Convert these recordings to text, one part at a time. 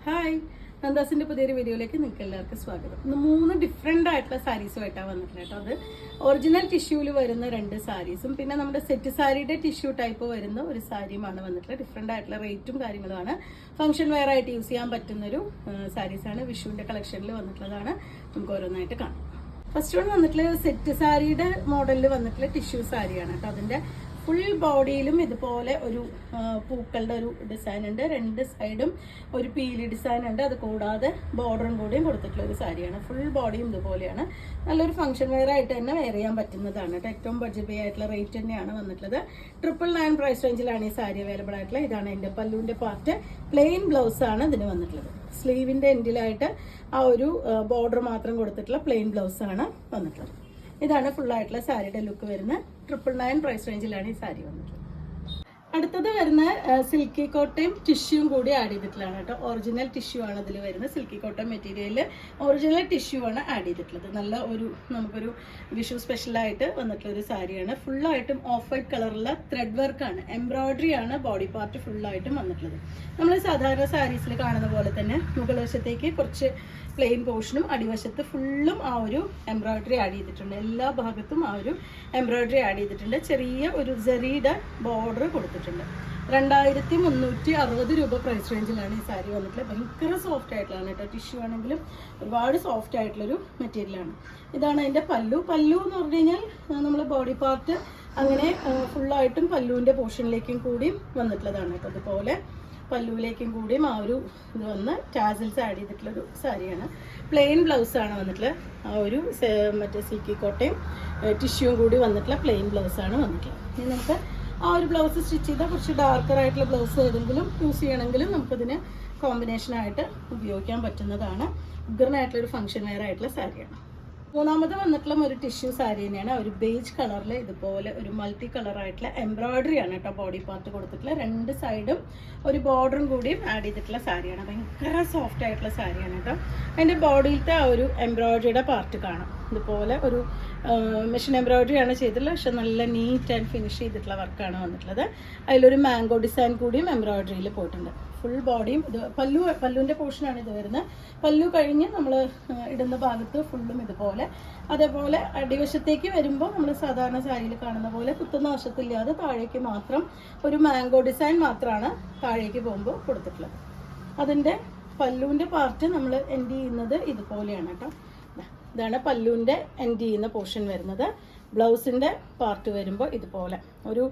Hi, നന്ദാസിൻ്റെ പുതിയൊരു വീഡിയോയിലേക്ക് നിങ്ങൾക്ക് എല്ലാവർക്കും സ്വാഗതം. ഇന്ന് 3 ഡിഫറെൻ്റ് ആയിട്ടുള്ള സാരീസുമായിട്ടാണ് വന്നിട്ടുള്ളത് കേട്ടോ. അത് ഒറിജിനൽ ടിഷ്യൂവിൽ വരുന്ന 2 സാരീസും പിന്നെ നമ്മുടെ സെറ്റ് സാരിയുടെ ടിഷ്യൂ ടൈപ്പ് വരുന്ന ഒരു സാരിയുമാണ് വന്നിട്ടുള്ളത്. ഡിഫറെൻ്റ് ആയിട്ടുള്ള റേറ്റും കാര്യങ്ങളുമാണ്. ഫംഗ്ഷൻ വെയർ ആയിട്ട് യൂസ് ചെയ്യാൻ പറ്റുന്നൊരു സാരീസാണ്. വിഷുവിൻ്റെ കളക്ഷനിൽ വന്നിട്ടുള്ളതാണ്. നമുക്ക് ഓരോന്നായിട്ട് കാണാം. ഫസ്റ്റ് വൺ വന്നിട്ടുള്ള സെറ്റ് സാരിയുടെ മോഡലിൽ വന്നിട്ടുള്ള ടിഷ്യൂ സാരിയാണ് കേട്ടോ. അതിൻ്റെ ഫുൾ ബോഡിയിലും ഇതുപോലെ ഒരു പൂക്കളുടെ ഒരു ഡിസൈൻ ഉണ്ട്. 2 സൈഡും ഒരു പീലി ഡിസൈൻ ഉണ്ട്. അത് കൂടാതെ ബോർഡറും കൂടിയും കൊടുത്തിട്ടുള്ള ഒരു സാരിയാണ്. ഫുൾ ബോഡിയും ഇതുപോലെയാണ്. നല്ലൊരു ഫംഗ്ഷൻ വെയർ ആയിട്ട് തന്നെ വെയർ ചെയ്യാൻ പറ്റുന്നതാണ് കേട്ടോ. ഏറ്റവും ബഡ്ജറ്റ് ആയിട്ടുള്ള റേറ്റ് തന്നെയാണ് വന്നിട്ടുള്ളത്. 999 പ്രൈസ് റേഞ്ചിലാണ് ഈ സാരി അവൈലബിൾ ആയിട്ടുള്ളത്. ഇതാണ് എൻ്റെ പല്ലുവിൻ്റെ പാർട്ട്. പ്ലെയിൻ ബ്ലൗസ് ആണ് ഇതിന് വന്നിട്ടുള്ളത്. സ്ലീവിൻ്റെ എൻഡിലായിട്ട് ആ ഒരു ബോർഡർ മാത്രം കൊടുത്തിട്ടുള്ള പ്ലെയിൻ ബ്ലൗസ് ആണ് വന്നിട്ടുള്ളത്. ഇതാണ് ഫുൾ ആയിട്ടുള്ള സാരിയുടെ ലുക്ക് വരുന്നത്. 999 പ്രൈസ് റേഞ്ചിലാണ് ഈ സാരി വന്നിട്ടുള്ളത്. അടുത്തത് വരുന്ന സിൽക്കി കോട്ടയും ടിഷ്യൂവും കൂടി ആഡ് ചെയ്തിട്ടുള്ളതാണ് കേട്ടോ. ഒറിജിനൽ ടിഷ്യൂ ആണ് ഇതിൽ വരുന്നത്. സിൽക്കി കോട്ടൺ മെറ്റീരിയലിൽ ഒറിജിനൽ ടിഷ്യൂ ആണ് ആഡ് ചെയ്തിട്ടുള്ളത്. നല്ല ഒരു നമുക്കൊരു വിഷു സ്പെഷ്യലായിട്ട് വന്നിട്ടുള്ള ഒരു സാരിയാണ്. ഫുള്ളായിട്ടും ഓഫ് വൈറ്റ് കളറുള്ള ത്രെഡ് വർക്കാണ്, എംബ്രോയിഡറി ആണ് ബോഡി പാർട്ട് ഫുള്ളായിട്ടും വന്നിട്ടുള്ളത്. നമ്മൾ സാധാരണ സാരീസിൽ കാണുന്ന പോലെ തന്നെ മുകൾ വശത്തേക്ക് കുറച്ച് പ്ലെയിൻ പോർഷനും അടിവശത്ത് ഫുള്ളും ആ ഒരു എംബ്രോയിഡറി ആഡ് ചെയ്തിട്ടുണ്ട്. എല്ലാ ഭാഗത്തും ആ ഒരു എംബ്രോയിഡറി ആഡ് ചെയ്തിട്ടുണ്ട്. ചെറിയ ഒരു ജെറിയുടെ ബോർഡർ കൊടുത്തിട്ടുണ്ട്. 2360 രൂപ പ്രൈസ് റേഞ്ചിലാണ് ഈ സാരി വന്നിട്ടുള്ളത്. ഭയങ്കര സോഫ്റ്റ് ആയിട്ടുള്ളതാണ് കേട്ടോ. ടിഷ്യൂ ആണെങ്കിലും ഒരുപാട് സോഫ്റ്റ് ആയിട്ടുള്ളൊരു മെറ്റീരിയലാണ്. ഇതാണ് അതിൻ്റെ പല്ലു. പല്ലു എന്ന് പറഞ്ഞു കഴിഞ്ഞാൽ നമ്മൾ ബോഡി പാർട്ട് അങ്ങനെ ഫുള്ളായിട്ടും പല്ലുവിൻ്റെ പോർഷനിലേക്കും കൂടി വന്നിട്ടുള്ളതാണ് കേട്ടോ. അതുപോലെ പല്ലുവിലേക്കും കൂടിയും ആ ഒരു ഇത് വന്ന് ടാസിൽസ് ആഡ് ചെയ്തിട്ടുള്ളൊരു സാരിയാണ്. പ്ലെയിൻ ബ്ലൗസാണ് വന്നിട്ടുള്ളത്. ആ ഒരു മറ്റേ സിൽക്കി കോട്ടയും ടിഷ്യൂവും കൂടി വന്നിട്ടുള്ള പ്ലെയിൻ ബ്ലൗസാണ് വന്നിട്ടുള്ളത്. ഇനി നമുക്ക് ആ ഒരു ബ്ലൗസ് സ്റ്റിച്ച് ചെയ്താൽ കുറച്ച് ഡാർക്കർ ആയിട്ടുള്ള ബ്ലൗസ് ഏതെങ്കിലും യൂസ് ചെയ്യണമെങ്കിലും നമുക്കതിന് കോമ്പിനേഷനായിട്ട് ഉപയോഗിക്കാൻ പറ്റുന്നതാണ്. ഉഗ്രനായിട്ടുള്ളൊരു ഫംഗ്ഷൻ വെയർ ആയിട്ടുള്ള സാരിയാണ്. മൂന്നാമത് വന്നിട്ടുള്ള ഒരു ടിഷ്യൂ സാരി തന്നെയാണ്. ഒരു ബേജ് കളറിൽ ഇതുപോലെ ഒരു മൾട്ടി കളറായിട്ടുള്ള എംബ്രോയിഡറി ആണ് കേട്ടോ ബോഡി പാർട്ട് കൊടുത്തിട്ടുള്ള. 2 സൈഡും ഒരു ബോർഡറും കൂടിയും ആഡ് ചെയ്തിട്ടുള്ള സാരിയാണ്. ഭയങ്കര സോഫ്റ്റ് ആയിട്ടുള്ള സാരിയാണ് കേട്ടോ. അതിൻ്റെ ബോഡിയിലത്തെ ആ ഒരു എംബ്രോയിഡറിയുടെ പാർട്ട് കാണാം. ഇതുപോലെ ഒരു മെഷീൻ എംബ്രോയിഡറി ആണ് ചെയ്തിട്ടുള്ളത്. പക്ഷെ നല്ല നീറ്റ് ആൻഡ് ഫിനിഷ് ചെയ്തിട്ടുള്ള വർക്കാണ് വന്നിട്ടുള്ളത്. അതിലൊരു മാംഗോ ഡിസൈൻ കൂടിയും എംബ്രോയിഡറിയിൽ പോയിട്ടുണ്ട്. ഫുൾ ബോഡിയും ഇത് പല്ലുവിൻ്റെ പോർഷനാണ് ഇത് വരുന്നത്. പല്ലു കഴിഞ്ഞ് നമ്മൾ ഇടുന്ന ഭാഗത്ത് ഫുള്ളും ഇതുപോലെ. അതേപോലെ അടിവശത്തേക്ക് വരുമ്പോൾ നമ്മൾ സാധാരണ സാരിയിൽ കാണുന്ന പോലെ കുത്തുന്ന വശത്തില്ലാതെ താഴേക്ക് മാത്രം ഒരു മാംഗോ ഡിസൈൻ മാത്രമാണ് താഴേക്ക് പോകുമ്പോൾ കൊടുത്തിട്ടുള്ളത്. അതിൻ്റെ പല്ലുവിൻ്റെ പാർട്ട് നമ്മൾ എൻഡ് ചെയ്യുന്നത് ഇതുപോലെയാണ് കേട്ടോ. ഇതാണ് പല്ലുവിൻ്റെ എൻഡ് ചെയ്യുന്ന പോർഷൻ വരുന്നത്. ബ്ലൗസിൻ്റെ പാർട്ട് വരുമ്പോൾ ഇതുപോലെ ഒരു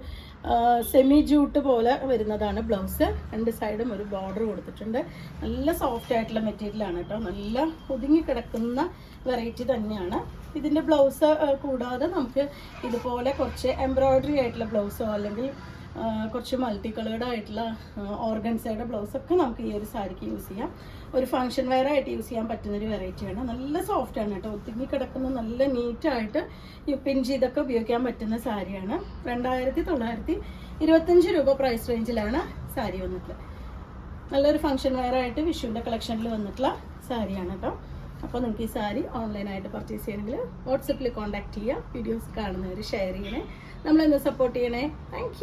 സെമി ജൂട്ട് പോലെ വരുന്നതാണ് ബ്ലൗസ്. 2 സൈഡും ഒരു ബോർഡർ കൊടുത്തിട്ടുണ്ട്. നല്ല സോഫ്റ്റ് ആയിട്ടുള്ള മെറ്റീരിയലാണ് കേട്ടോ. നല്ല ഒതുങ്ങി കിടക്കുന്ന വെറൈറ്റി തന്നെയാണ്. ഇതിൻ്റെ ബ്ലൗസ് കൂടാതെ നമുക്ക് ഇതുപോലെ കുറച്ച് എംബ്രോയിഡറി ആയിട്ടുള്ള ബ്ലൗസോ അല്ലെങ്കിൽ കുറച്ച് മൾട്ടി കളേർഡ് ആയിട്ടുള്ള ഓർഗൻസയുടെ ബ്ലൗസൊക്കെ നമുക്ക് ഈ ഒരു സാരിക്ക് യൂസ് ചെയ്യാം. ഒരു ഫംഗ്ഷൻ വെയർ ആയിട്ട് യൂസ് ചെയ്യാൻ പറ്റുന്നൊരു വെറൈറ്റിയാണ്. നല്ല സോഫ്റ്റ് ആണ് കേട്ടോ. ഒതുങ്ങി കിടക്കുന്ന നല്ല നീറ്റായിട്ട് പിൻ ചെയ്തൊക്കെ ഉപയോഗിക്കാൻ പറ്റുന്ന സാരിയാണ്. 2925 രൂപ പ്രൈസ് റേഞ്ചിലാണ് സാരി വന്നിട്ടുള്ളത്. നല്ലൊരു ഫംഗ്ഷൻ വെയർ ആയിട്ട് വിഷുവിൻ്റെ കളക്ഷനിൽ വന്നിട്ടുള്ള സാരിയാണ് കേട്ടോ. അപ്പോൾ നിങ്ങൾക്ക് ഈ സാരി ഓൺലൈനായിട്ട് പർച്ചേസ് ചെയ്യണമെങ്കിൽ വാട്സപ്പിൽ കോൺടാക്ട് ചെയ്യുക. വീഡിയോസ് കാണുന്നവർ ഷെയർ ചെയ്യണേ. നമ്മളെന്താ സപ്പോർട്ട് ചെയ്യണേ. താങ്ക്